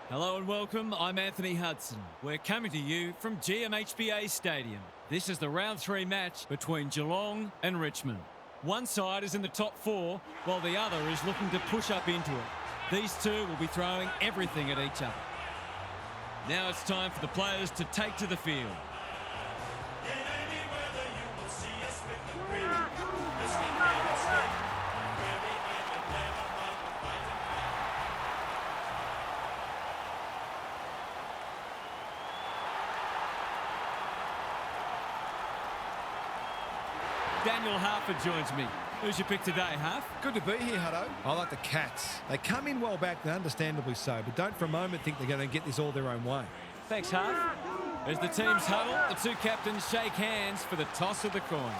Hello and welcome, I'm Anthony Hudson. We're coming to you from GMHBA Stadium. This is the round 3 match between Geelong and Richmond. One side is in the top 4, while the other is looking to push up into it. These two will be throwing everything at each other. Now it's time for the players to take to the field. Daniel Harford joins me. Who's your pick today, Harf? Good to be here, Hutto. I like the Cats. They come in well back, and understandably so, but don't for a moment think they're going to get this all their own way. Thanks, Harf. As the teams huddle, the two captains shake hands for the toss of the coin.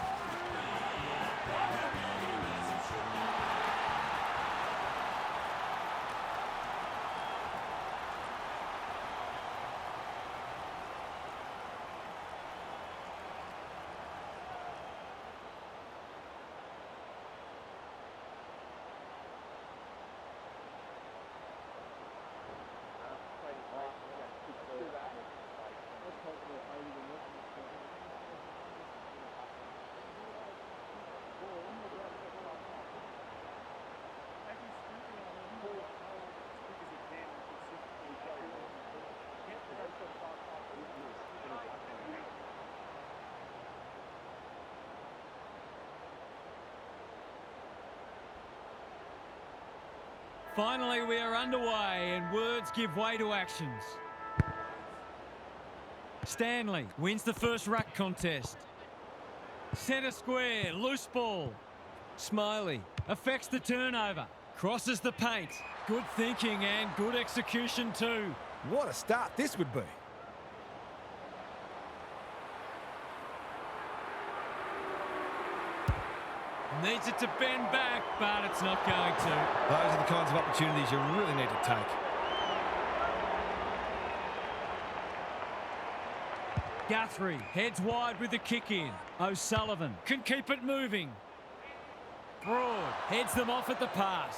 Finally, we are underway and words give way to actions. Stanley wins the first ruck contest. Centre square, loose ball. Smiley affects the turnover, crosses the paint. Good thinking and good execution too. What a start this would be. Needs it to bend back, but it's not going to. Those are the kinds of opportunities you really need to take. Guthrie heads wide with the kick in. O'Sullivan can keep it moving. Broad heads them off at the pass.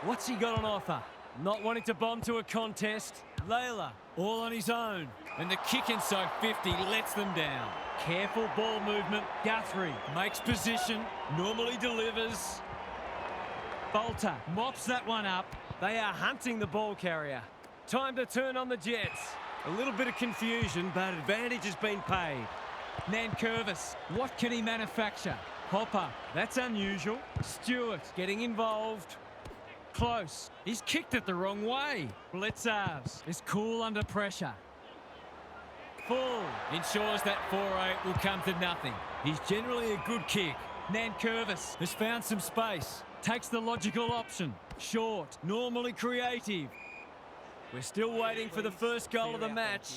What's he got on offer? Not wanting to bomb to a contest. Layla all on his own. And the kick inside 50 lets them down. Careful ball movement. Guthrie makes position. Normally delivers. Bolter mops that one up. They are hunting the ball carrier. Time to turn on the Jets. A little bit of confusion, but advantage has been paid. Nankervis, what can he manufacture? Hopper, that's unusual. Stewart getting involved. Close. He's kicked it the wrong way. Blitzars is cool under pressure. Full ensures that 4-8 will come to nothing. He's generally a good kick. Nankervis has found some space. Takes the logical option. Short, normally creative. We're still waiting for the first goal of the match.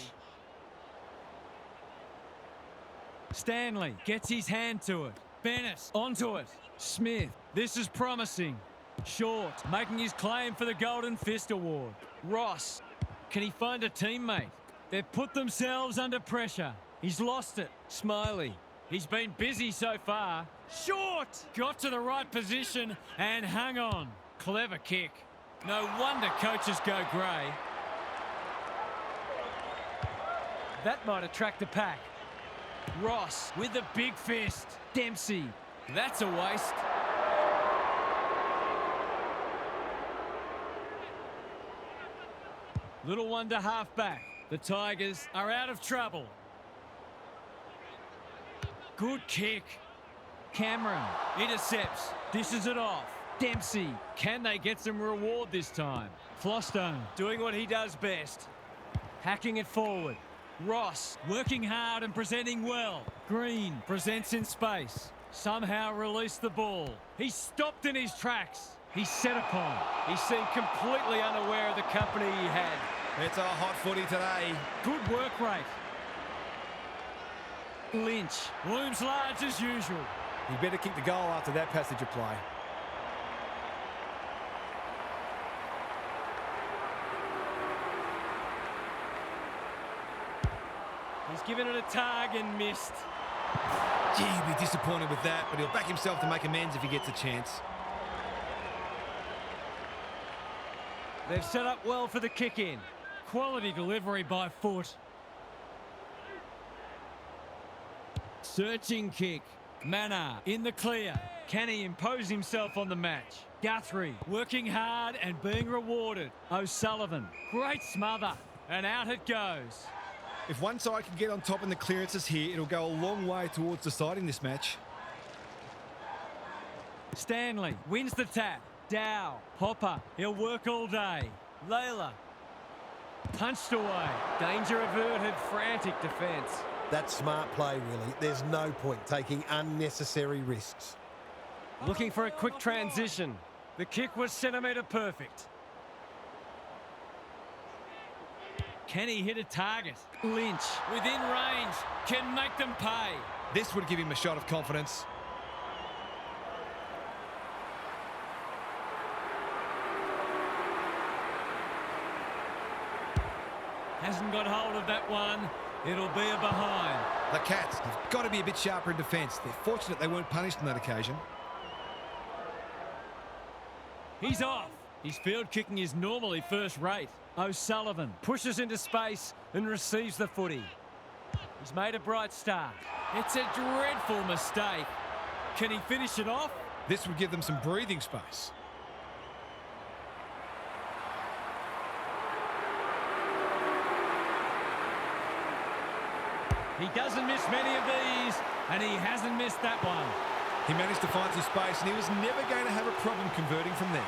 Stanley gets his hand to it. Bennett onto it. Smith, this is promising. Short, making his claim for the Golden Fist Award. Ross, can he find a teammate? They've put themselves under pressure. He's lost it. Smiley, he's been busy so far. Short, got to the right position and hung on. Clever kick. No wonder coaches go grey. That might attract the pack. Ross with the big fist. Dempsey, that's a waste. Little wonder halfback. The Tigers are out of trouble. Good kick. Cameron intercepts. Dishes it off. Dempsey, can they get some reward this time? Flostone doing what he does best. Hacking it forward. Ross working hard and presenting well. Green presents in space. Somehow released the ball. He's stopped in his tracks. He's set upon. He seemed completely unaware of the company he had. It's a hot footy today. Good work rate. Lynch looms large as usual. He better kick the goal after that passage of play. He's given it a tug and missed. Gee, he'll be disappointed with that, but he'll back himself to make amends if he gets a chance. They've set up well for the kick-in. Quality delivery by foot. Searching kick. Manor in the clear. Can he impose himself on the match? Guthrie working hard and being rewarded. O'Sullivan, great smother. And out it goes. If one side can get on top in the clearances here, it'll go a long way towards deciding this match. Stanley wins the tap. Dow, Hopper, he'll work all day. Layla, punched away. Danger averted, frantic defence. That's smart play, really. There's no point taking unnecessary risks. Looking for a quick transition. The kick was centimetre perfect. Can he hit a target? Lynch, within range, can make them pay. This would give him a shot of confidence. Hasn't got hold of that one. It'll be a behind. The Cats have got to be a bit sharper in defence. They're fortunate they weren't punished on that occasion. He's off. His field kicking is normally first rate. O'Sullivan pushes into space and receives the footy. He's made a bright start. It's a dreadful mistake. Can he finish it off? This would give them some breathing space. He doesn't miss many of these, and he hasn't missed that one. He managed to find some space, and he was never going to have a problem converting from there.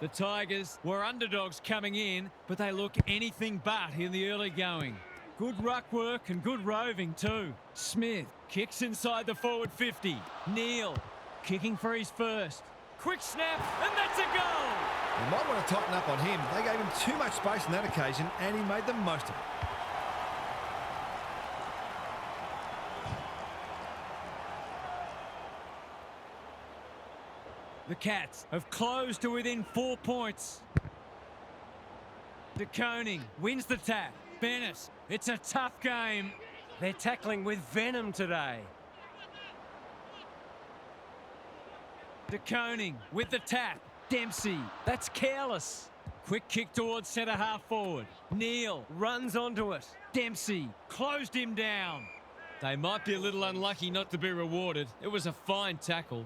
The Tigers were underdogs coming in, but they look anything but in the early going. Good ruck work and good roving too. Smith kicks inside the forward 50. Neal kicking for his first. Quick snap, and that's a goal! You might want to tighten up on him. They gave him too much space on that occasion, and he made the most of it. The Cats have closed to within 4 points. De Koning wins the tap. Bennett, it's a tough game. They're tackling with venom today. De Koning with the tap. Dempsey, that's careless. Quick kick towards centre half forward. Neal runs onto it. Dempsey closed him down. They might be a little unlucky not to be rewarded. It was a fine tackle.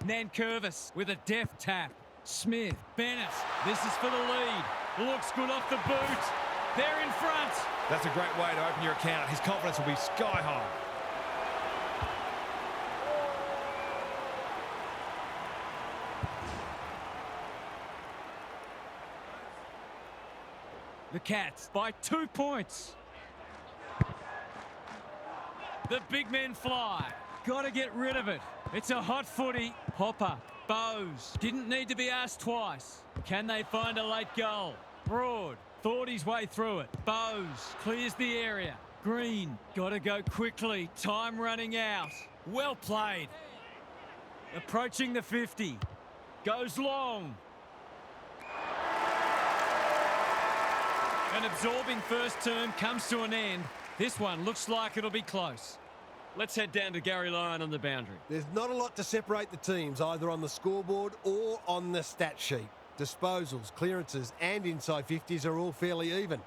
Nankervis with a deft tap. Smith, Bennett, this is for the lead. Looks good off the boot. They're in front. That's a great way to open your account. His confidence will be sky high. The Cats by 2 points. The big men fly. Got to get rid of it. It's a hot footy. Hopper, Bowes, didn't need to be asked twice. Can they find a late goal? Broad thought his way through it. Bowes clears the area. Green, got to go quickly. Time running out. Well played. Approaching the 50. Goes long. An absorbing first term comes to an end. This one looks like it'll be close. Let's head down to Gary Lyon on the boundary. There's not a lot to separate the teams, either on the scoreboard or on the stat sheet. Disposals, clearances and inside 50s are all fairly even.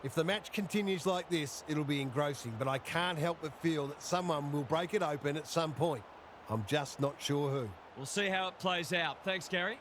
If the match continues like this, it'll be engrossing, but I can't help but feel that someone will break it open at some point. I'm just not sure who. We'll see how it plays out. Thanks, Gary.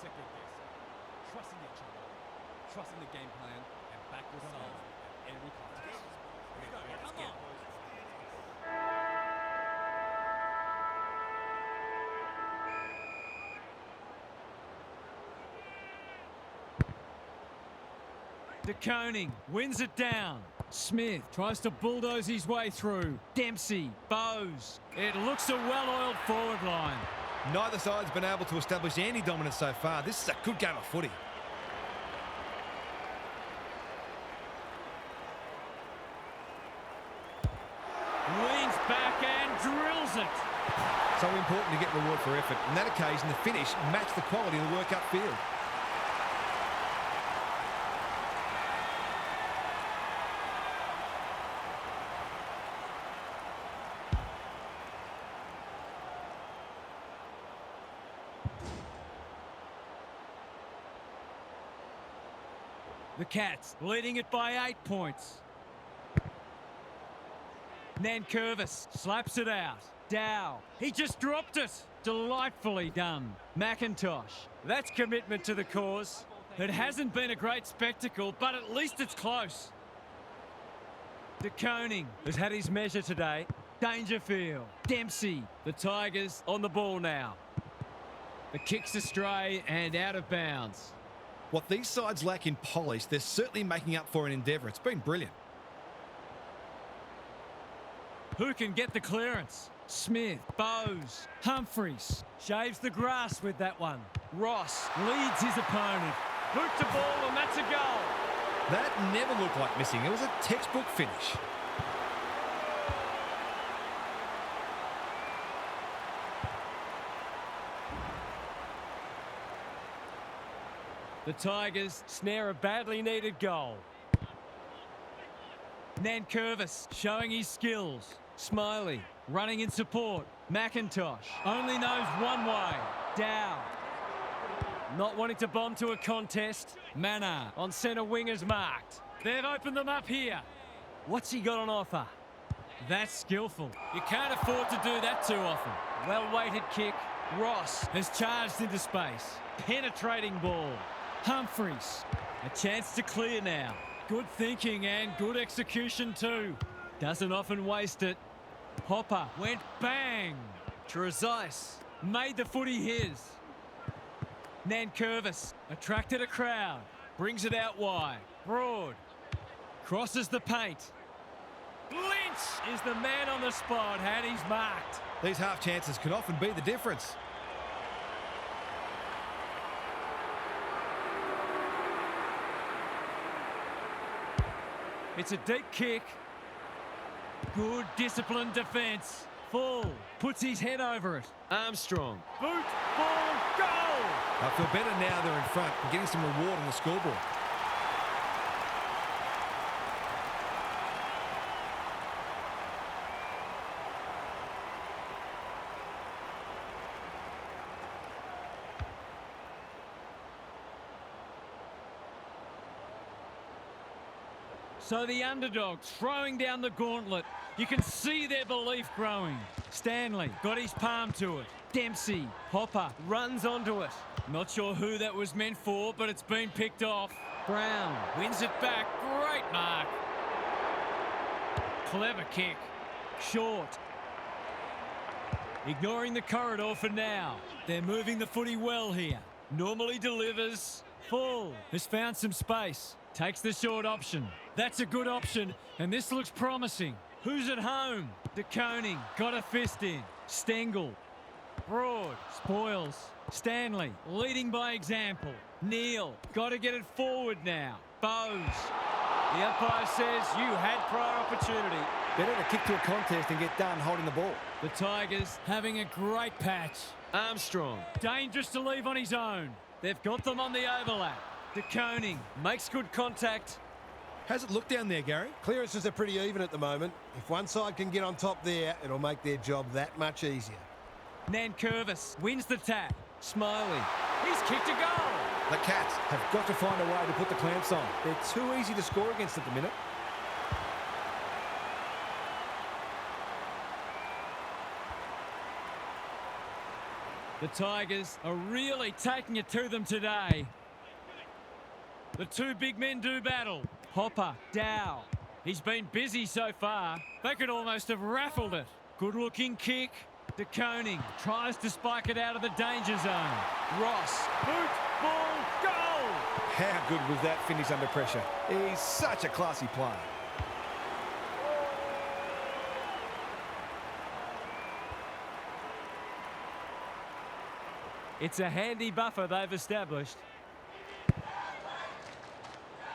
sector of this. Trusting each other, trusting the game plan, and back yourselves in every contest. Come on. De Koning wins it down. Smith tries to bulldoze his way through. Dempsey, Bowes. It looks a well-oiled forward line. Neither side's been able to establish any dominance so far. This is a good game of footy. Leans back and drills it. So important to get reward for effort. In that occasion, the finish matched the quality of the work upfield. The Cats leading it by 8 points. Nankervis slaps it out. Dow, he just dropped it. Delightfully done. McIntosh, that's commitment to the cause. It hasn't been a great spectacle, but at least it's close. De Koning has had his measure today. Dangerfield, Dempsey, the Tigers on the ball now. The kick's astray and out of bounds. What these sides lack in polish, they're certainly making up for in endeavour. It's been brilliant. Who can get the clearance? Smith, Bowes, Humphreys. Shaves the grass with that one. Ross leads his opponent. Boot to ball and that's a goal. That never looked like missing. It was a textbook finish. The Tigers snare a badly needed goal. Nankervis showing his skills. Smiley running in support. McIntosh only knows one way. Dow not wanting to bomb to a contest. Manor on centre wing is marked. They've opened them up here. What's he got on offer? That's skillful. You can't afford to do that too often. Well-weighted kick. Ross has charged into space. Penetrating ball. Humphreys, a chance to clear now. Good thinking and good execution too. Doesn't often waste it. Hopper went bang. Trezise made the footy his. Nankervis attracted a crowd. Brings it out wide. Broad crosses the paint. Lynch is the man on the spot and he's marked. These half chances can often be the difference. It's a deep kick. Good disciplined defence. Full puts his head over it. Armstrong. Boot, ball, goal! I feel better now they're in front and getting some reward on the scoreboard. So the underdogs throwing down the gauntlet. You can see their belief growing. Stanley got his palm to it. Dempsey, Hopper runs onto it. Not sure who that was meant for, but it's been picked off. Brown wins it back. Great mark. Clever kick. Short. Ignoring the corridor for now. They're moving the footy well here. Normally delivers. Full has found some space. Takes the short option. That's a good option, and this looks promising. Who's at home? De Koning got a fist in. Stengel. Broad. Spoils. Stanley leading by example. Neal got to get it forward now. Bowes. The umpire says you had prior opportunity. Better to kick to a contest and get done holding the ball. The Tigers having a great patch. Armstrong. Dangerous to leave on his own. They've got them on the overlap. De Koning makes good contact. How's it look down there, Gary? Clearances are pretty even at the moment. If one side can get on top there, it'll make their job that much easier. Nankervis wins the tap. Smiley. He's kicked a goal. The Cats Have got to find a way to put the clamps on. They're too easy to score against at the minute. The Tigers are really taking it to them today. The two big men do battle. Hopper, Dow. He's been busy so far. They could almost have raffled it. Good-looking kick. De Koning tries to spike it out of the danger zone. Ross, boot, ball, goal! How good was that finish under pressure? He's such a classy player. It's a handy buffer they've established.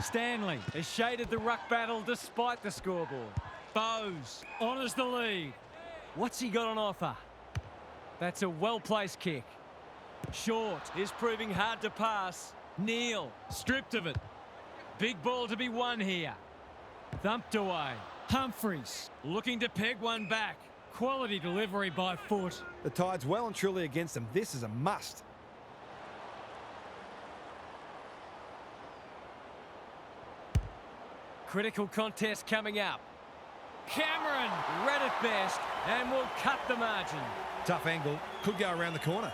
Stanley has shaded the ruck battle despite the scoreboard. Bowes honours the lead. What's he got on offer? That's a well-placed kick. Short is proving hard to pass. Neal stripped of it. Big ball to be won here. Thumped away. Humphries looking to peg one back. Quality delivery by foot. The Tide's well and truly against them. This is a must. Critical contest coming up. Cameron read it best and will cut the margin. Tough angle. Could go around the corner.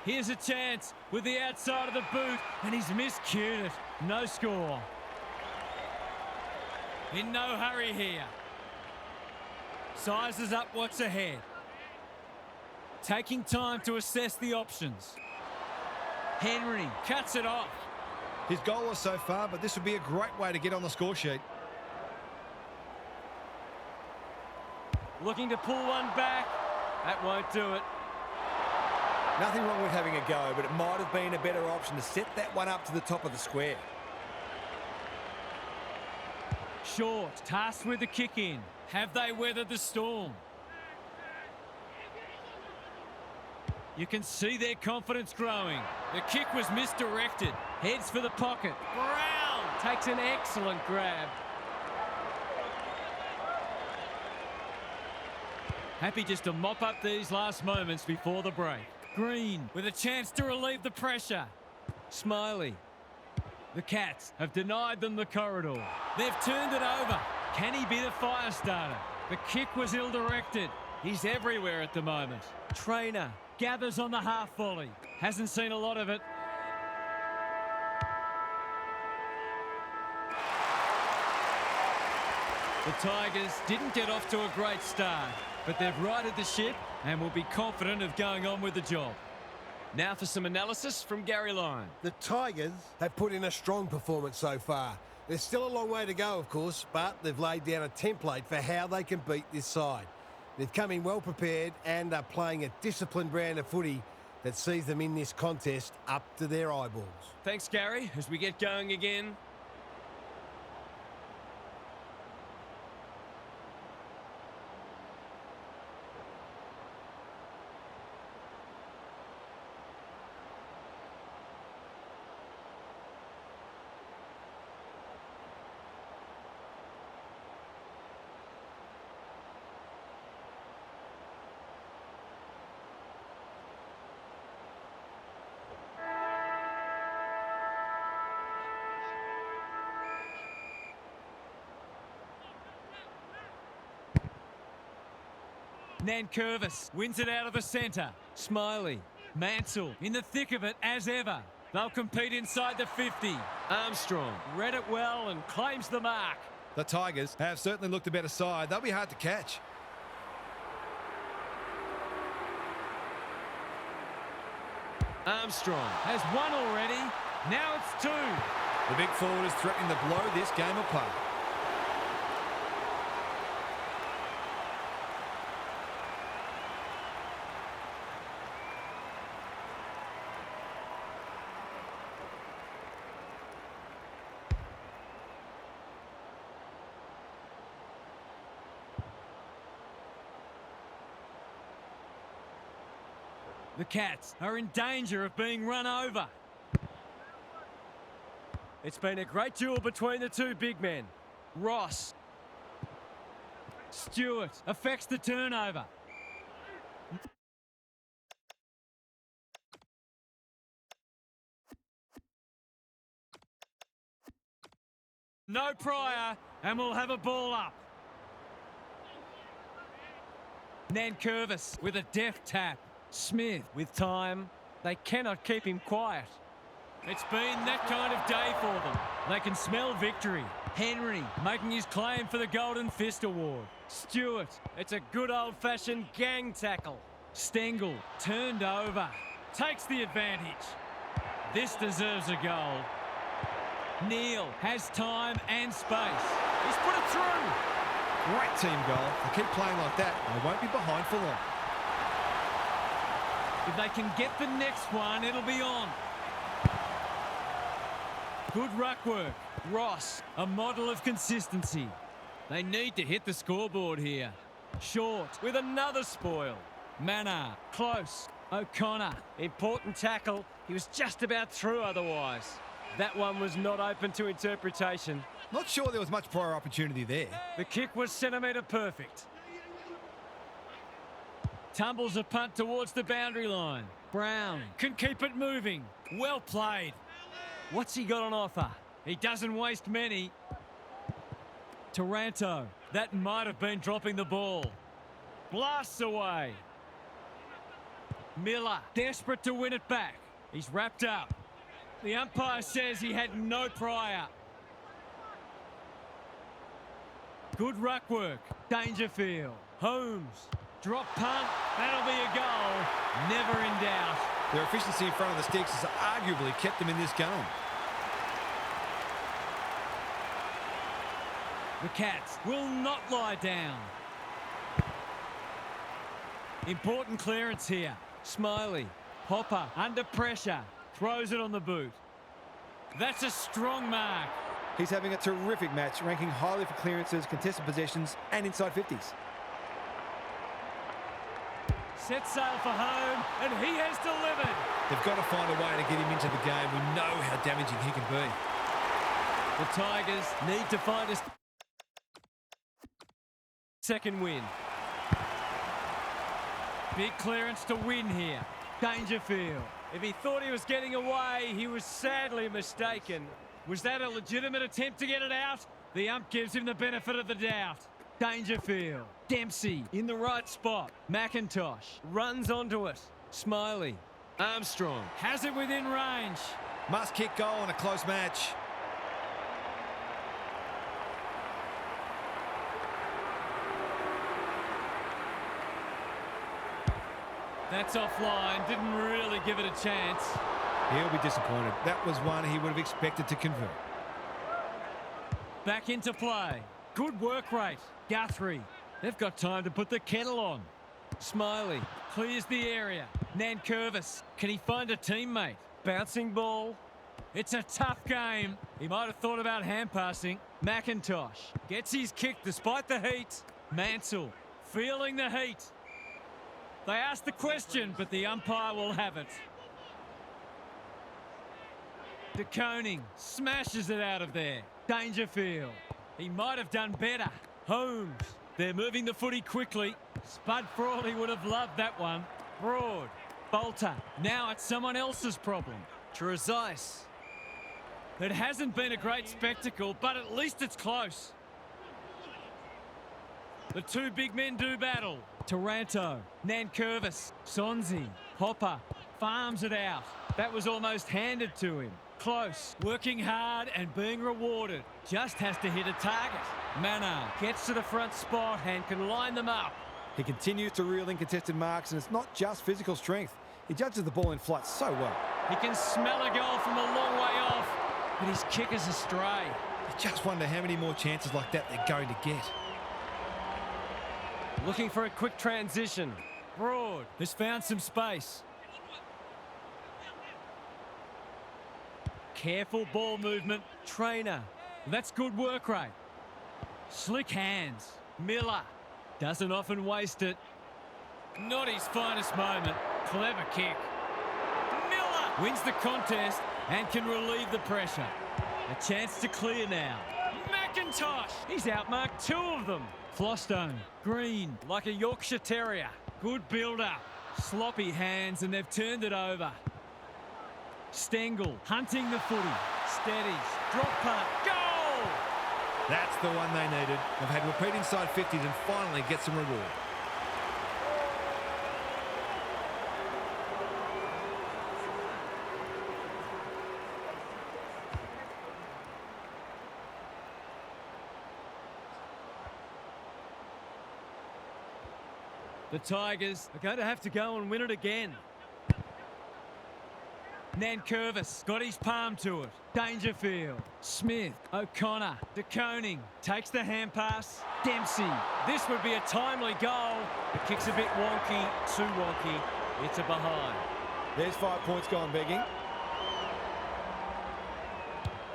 Here's a chance with the outside of the boot, and he's miscued it. No score. In no hurry here. Sizes up what's ahead. Taking time to assess the options. Henry cuts it off. He's goalless so far, but this would be a great way to get on the score sheet. Looking to pull one back. That won't do it. Nothing wrong with having a go, but it might have been a better option to set that one up to the top of the square. Short, tasked with the kick in. Have they weathered the storm? You can see their confidence growing. The kick was misdirected. Heads for the pocket. Brown takes an excellent grab. Happy just to mop up these last moments before the break. Green with a chance to relieve the pressure. Smiley. The Cats have denied them the corridor. They've turned it over. Can he be the fire starter? The kick was ill-directed. He's everywhere at the moment. Trainer gathers on the half volley. Hasn't seen a lot of it. The Tigers didn't get off to a great start, but they've righted the ship and will be confident of going on with the job. Now for some analysis from Gary Lyon. The Tigers have put in a strong performance so far. There's still a long way to go, of course, but they've laid down a template for how they can beat this side. They've come in well prepared and are playing a disciplined brand of footy that sees them in this contest up to their eyeballs. Thanks, Gary, as we get going again. Nankervis wins it out of the centre. Smiley. Mansell in the thick of it as ever. They'll compete inside the 50. Armstrong read it well and claims the mark. The Tigers have certainly looked a better side. They'll be hard to catch. Armstrong has one already. Now it's two. The big forward is threatening to blow this game apart. The Cats are in danger of being run over. It's been a great duel between the two big men. Ross. Stewart affects the turnover. No prior, and we'll have a ball up. Nankervis with a deft tap. Smith with time. They cannot keep him quiet. It's been that kind of day for them. They can smell victory. Henry making his claim for the Golden Fist Award. Stewart, it's a good old-fashioned gang tackle. Stengel turned over. Takes the advantage. This deserves a goal. Neal has time and space. He's put it through. Great team goal. They keep playing like that, they won't be behind for long. If they can get the next one, it'll be on. Good ruck work. Ross, a model of consistency. They need to hit the scoreboard here. Short with another spoil. Manor, close. O'Connor, important tackle. He was just about through otherwise. That one was not open to interpretation. Not sure there was much prior opportunity there. The kick was centimetre perfect. Tumbles a punt towards the boundary line. Brown can keep it moving. Well played. What's he got on offer? He doesn't waste many. Taranto, that might have been dropping the ball. Blasts away. Miller, desperate to win it back. He's wrapped up. The umpire says he had no prior. Good ruck work. Dangerfield. Holmes. Drop punt. That'll be a goal. Never in doubt. Their efficiency in front of the sticks has arguably kept them in this game. The Cats will not lie down. Important clearance here. Smiley. Hopper under pressure. Throws it on the boot. That's a strong mark. He's having a terrific match, ranking highly for clearances, contested possessions and inside 50s. Set sail for home, and he has delivered. They've got to find a way to get him into the game. We know how damaging he can be. The Tigers need to find a second win. Big clearance to win here. Dangerfield. If he thought he was getting away, he was sadly mistaken. Was that a legitimate attempt to get it out? The ump gives him the benefit of the doubt. Dangerfield. Dempsey in the right spot. McIntosh runs onto it. Smiley. Armstrong has it within range. Must kick goal in a close match. That's offline. Didn't really give it a chance. He'll be disappointed. That was one he would have expected to convert. Back into play. Good work rate. Guthrie. They've got time to put the kettle on. Smiley clears the area. Nankervis. Can he find a teammate? Bouncing ball. It's a tough game. He might have thought about hand passing. McIntosh gets his kick despite the heat. Mansell feeling the heat. They asked the question, but the umpire will have it. De Koning smashes it out of there. Dangerfield. He might have done better. Holmes. They're moving the footy quickly. Spud Frawley would have loved that one. Broad. Bolter. Now it's someone else's problem. Trezise. It hasn't been a great spectacle, but at least it's close. The two big men do battle. Taranto, Nankervis, Sonzi, Hopper, farms it out. That was almost handed to him. Close, working hard and being rewarded. Just has to hit a target. Manor gets to the front spot and can line them up. He continues to reel in contested marks, and it's not just physical strength. He judges the ball in flight so well. He can smell a goal from a long way off, but his kick is astray. You just wonder how many more chances like that they're going to get. Looking for a quick transition. Broad has found some space. Careful ball movement. Trainer. That's good work rate. Slick hands. Miller doesn't often waste it. Not his finest moment. Clever kick. Miller wins the contest and can relieve the pressure. A chance to clear now. McIntosh. He's outmarked two of them. Flostone. Green like a Yorkshire Terrier. Good build-up. Sloppy hands and they've turned it over. Stengel hunting the footy. Steadies. Drop punt. Goal! That's the one they needed. They've had repeat inside 50s and finally get some reward. The Tigers are going to have to go and win it again. Nankervis got his palm to it. Dangerfield. Smith. O'Connor. De Koning takes the hand pass. Dempsey. This would be a timely goal. The kick's a bit wonky. Too wonky. It's a behind. There's 5 points gone begging.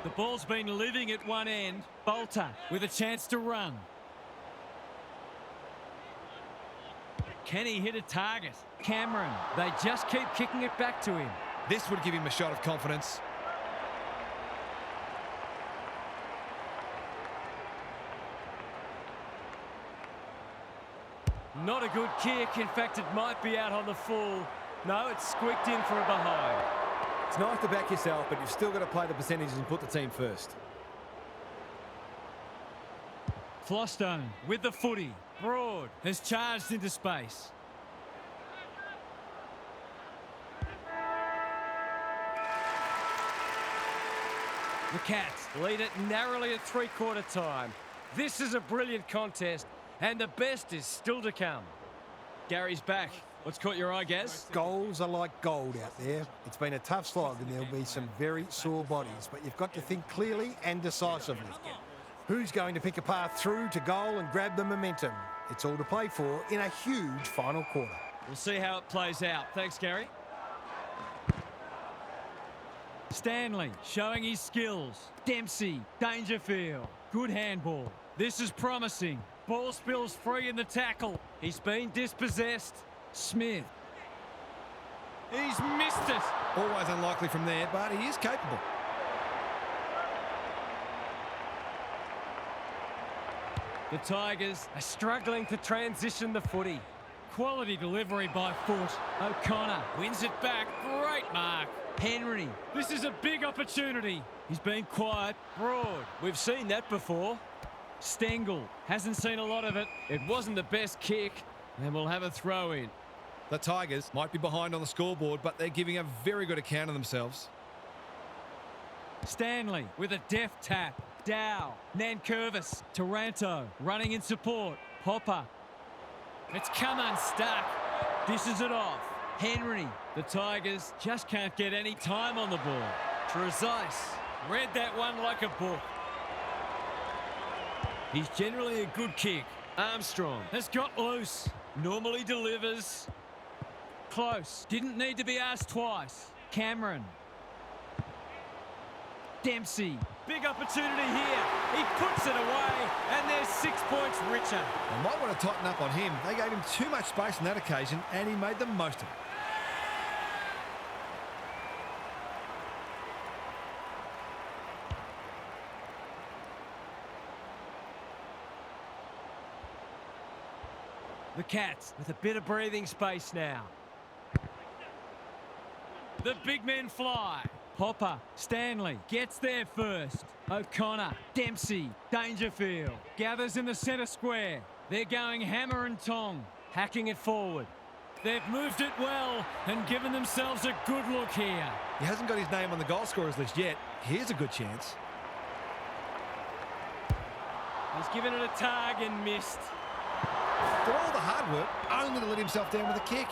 The ball's been living at one end. Bolter with a chance to run. Can he hit a target? Cameron. They just keep kicking it back to him. This would give him a shot of confidence. Not a good kick. In fact, it might be out on the full. No, it's squeaked in for a behind. It's nice to back yourself, but you've still got to play the percentages and put the team first. Flostone with the footy. Broad has charged into space. The Cats lead it narrowly at three-quarter time. This is a brilliant contest, and the best is still to come. Gary's back. What's caught your eye, Gaz? Goals are like gold out there. It's been a tough slog and there'll be some very sore bodies, but you've got to think clearly and decisively. Who's going to pick a path through to goal and grab the momentum? It's all to play for in a huge final quarter. We'll see how it plays out. Thanks, Gary. Stanley showing his skills. Dempsey, Dangerfield. Good handball. This is promising. Ball spills free in the tackle. He's been dispossessed. Smith. He's missed it. Always unlikely from there, but he is capable. The Tigers are struggling to transition the footy. Quality delivery by foot. O'Connor wins it back. Great mark. Henry. This is a big opportunity. He's been quiet. Broad. We've seen that before. Stengel hasn't seen a lot of it. It wasn't the best kick, and we'll have a throw in. The Tigers might be behind on the scoreboard, but they're giving a very good account of themselves. Stanley with a deft tap. Dow. Nankervis. Taranto running in support. Hopper. It's come unstuck. Dishes it off. Henry. The Tigers just can't get any time on the ball. Trezise read that one like a book. He's generally a good kick. Armstrong has got loose. Normally delivers. Close. Didn't need to be asked twice. Cameron. Dempsey. Big opportunity here. He puts it away, and they're 6 points richer. They might want to tighten up on him. They gave him too much space on that occasion, and he made the most of it. The Cats with a bit of breathing space now. The big men fly. Hopper, Stanley gets there first. O'Connor, Dempsey, Dangerfield gathers in the centre square. They're going hammer and tong, hacking it forward. They've moved it well and given themselves a good look here. He hasn't got his name on the goal scorers list yet. Here's a good chance. He's given it a tug and missed. For all the hard work, only to let himself down with a kick.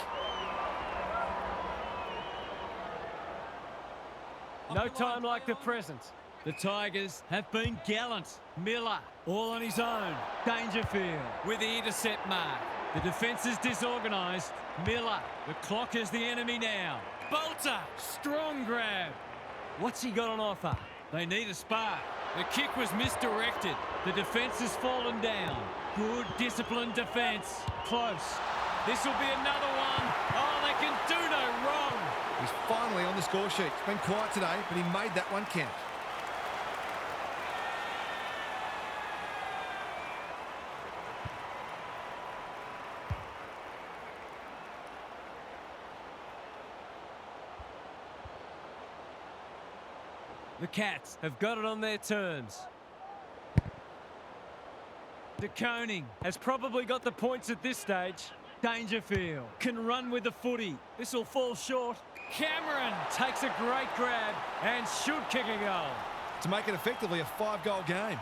No time like the present. The Tigers have been gallant. Miller, all on his own. Dangerfield with the intercept mark. The defence is disorganised. Miller, the clock is the enemy now. Bolter, strong grab. What's he got on offer? They need a spark. The kick was misdirected. The defence has fallen down. Good disciplined defence. Close. This will be another one. Oh, they can do no wrong. He's finally on the score sheet. It's been quiet today, but he made that one count. The Cats have got it on their terms. De Koning has probably got the points at this stage. Dangerfield can run with the footy. This will fall short. Cameron takes a great grab and should kick a goal. To make it effectively a 5-goal game.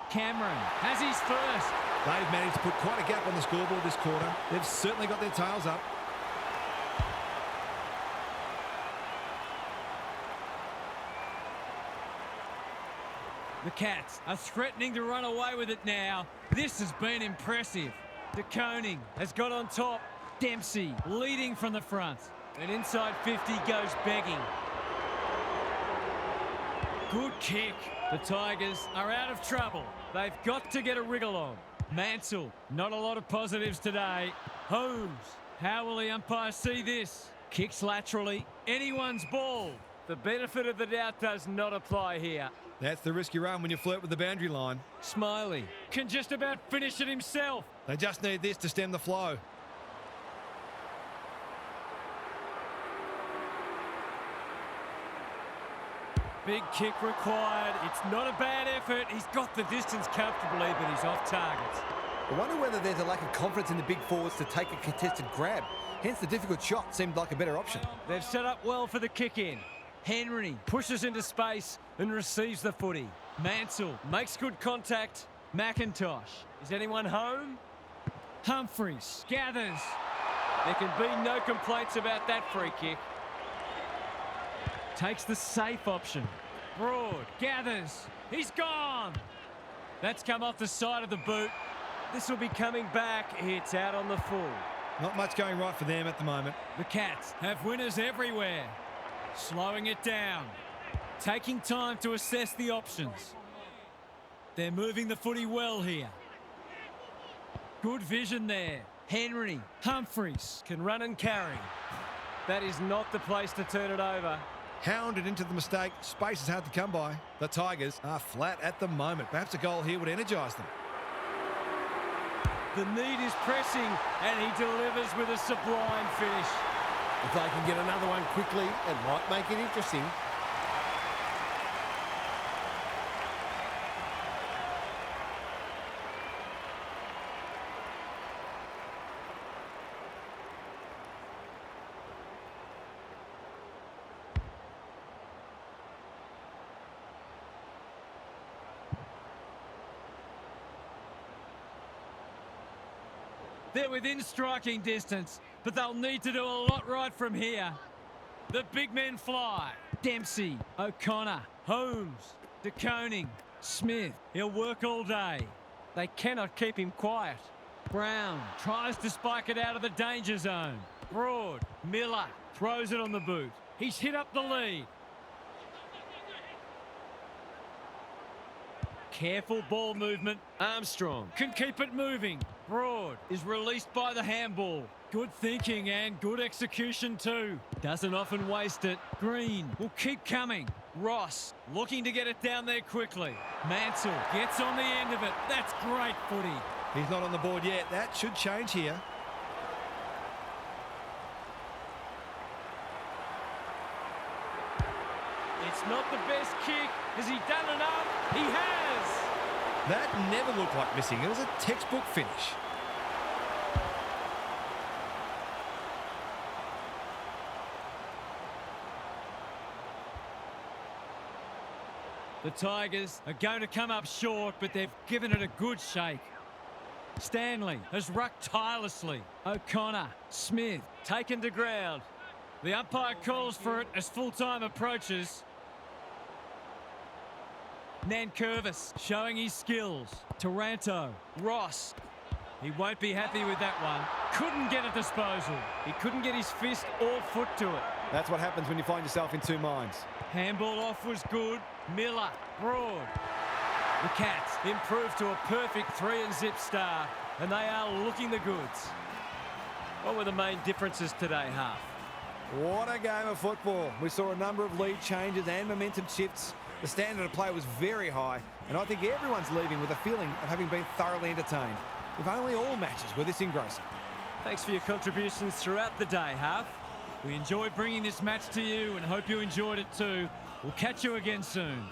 Cameron has his first. They've managed to put quite a gap on the scoreboard this quarter. They've certainly got their tails up. The Cats are threatening to run away with it now. This has been impressive. De Koning has got on top. Dempsey leading from the front. And inside 50 goes begging. Good kick. The Tigers are out of trouble. They've got to get a wriggle on. Mansell, not a lot of positives today. Holmes, how will the umpire see this? Kicks laterally. Anyone's ball. The benefit of the doubt does not apply here. That's the risk you run when you flirt with the boundary line. Smiley can just about finish it himself. They just need this to stem the flow. Big kick required. It's not a bad effort. He's got the distance comfortably, but he's off target. I wonder whether there's a lack of confidence in the big forwards to take a contested grab. Hence the difficult shot seemed like a better option. They've set up well for the kick in. Henry pushes into space and receives the footy. Mansell makes good contact. McIntosh. Is anyone home? Humphreys gathers. There can be no complaints about that free kick. Takes the safe option. Broad gathers. He's gone. That's come off the side of the boot. This will be coming back. It's out on the full. Not much going right for them at the moment. The Cats have winners everywhere. Slowing it down. Taking time to assess the options. They're moving the footy well here. Good vision there. Henry, Humphreys can run and carry. That is not the place to turn it over. Hounded into the mistake. Space is hard to come by. The Tigers are flat at the moment. Perhaps a goal here would energise them. The need is pressing, and he delivers with a sublime finish. If they can get another one quickly, it might make it interesting. They're within striking distance, but they'll need to do a lot right from here. The big men fly. Dempsey, O'Connor, Holmes, De Koning, Smith. He'll work all day. They cannot keep him quiet. Brown tries to spike it out of the danger zone. Broad, Miller throws it on the boot. He's hit up the lead. Careful ball movement. Armstrong can keep it moving. Broad is released by the handball. Good thinking and good execution too. Doesn't often waste it. Green will keep coming. Ross looking to get it down there quickly. Mansell gets on the end of it. That's great footy. He's not on the board yet. That should change here. It's not the best kick. Has he done enough? He has. That never looked like missing. It was a textbook finish. The Tigers are going to come up short, but they've given it a good shake. Stanley has rucked tirelessly. O'Connor, Smith, taken to ground. The umpire calls for it as full-time approaches. Nankervis showing his skills. Taranto, Ross. He won't be happy with that one. Couldn't get a disposal. He couldn't get his fist or foot to it. That's what happens when you find yourself in two minds. Handball off was good. Miller, Broad. The Cats improved to a perfect 3-and-zip start, and they are looking the goods. What were the main differences today, Half? What a game of football. We saw a number of lead changes and momentum shifts. The standard of play was very high, and I think everyone's leaving with a feeling of having been thoroughly entertained. If only all matches were this engrossing. Thanks for your contributions throughout the day, Half. We enjoyed bringing this match to you and hope you enjoyed it too. We'll catch you again soon.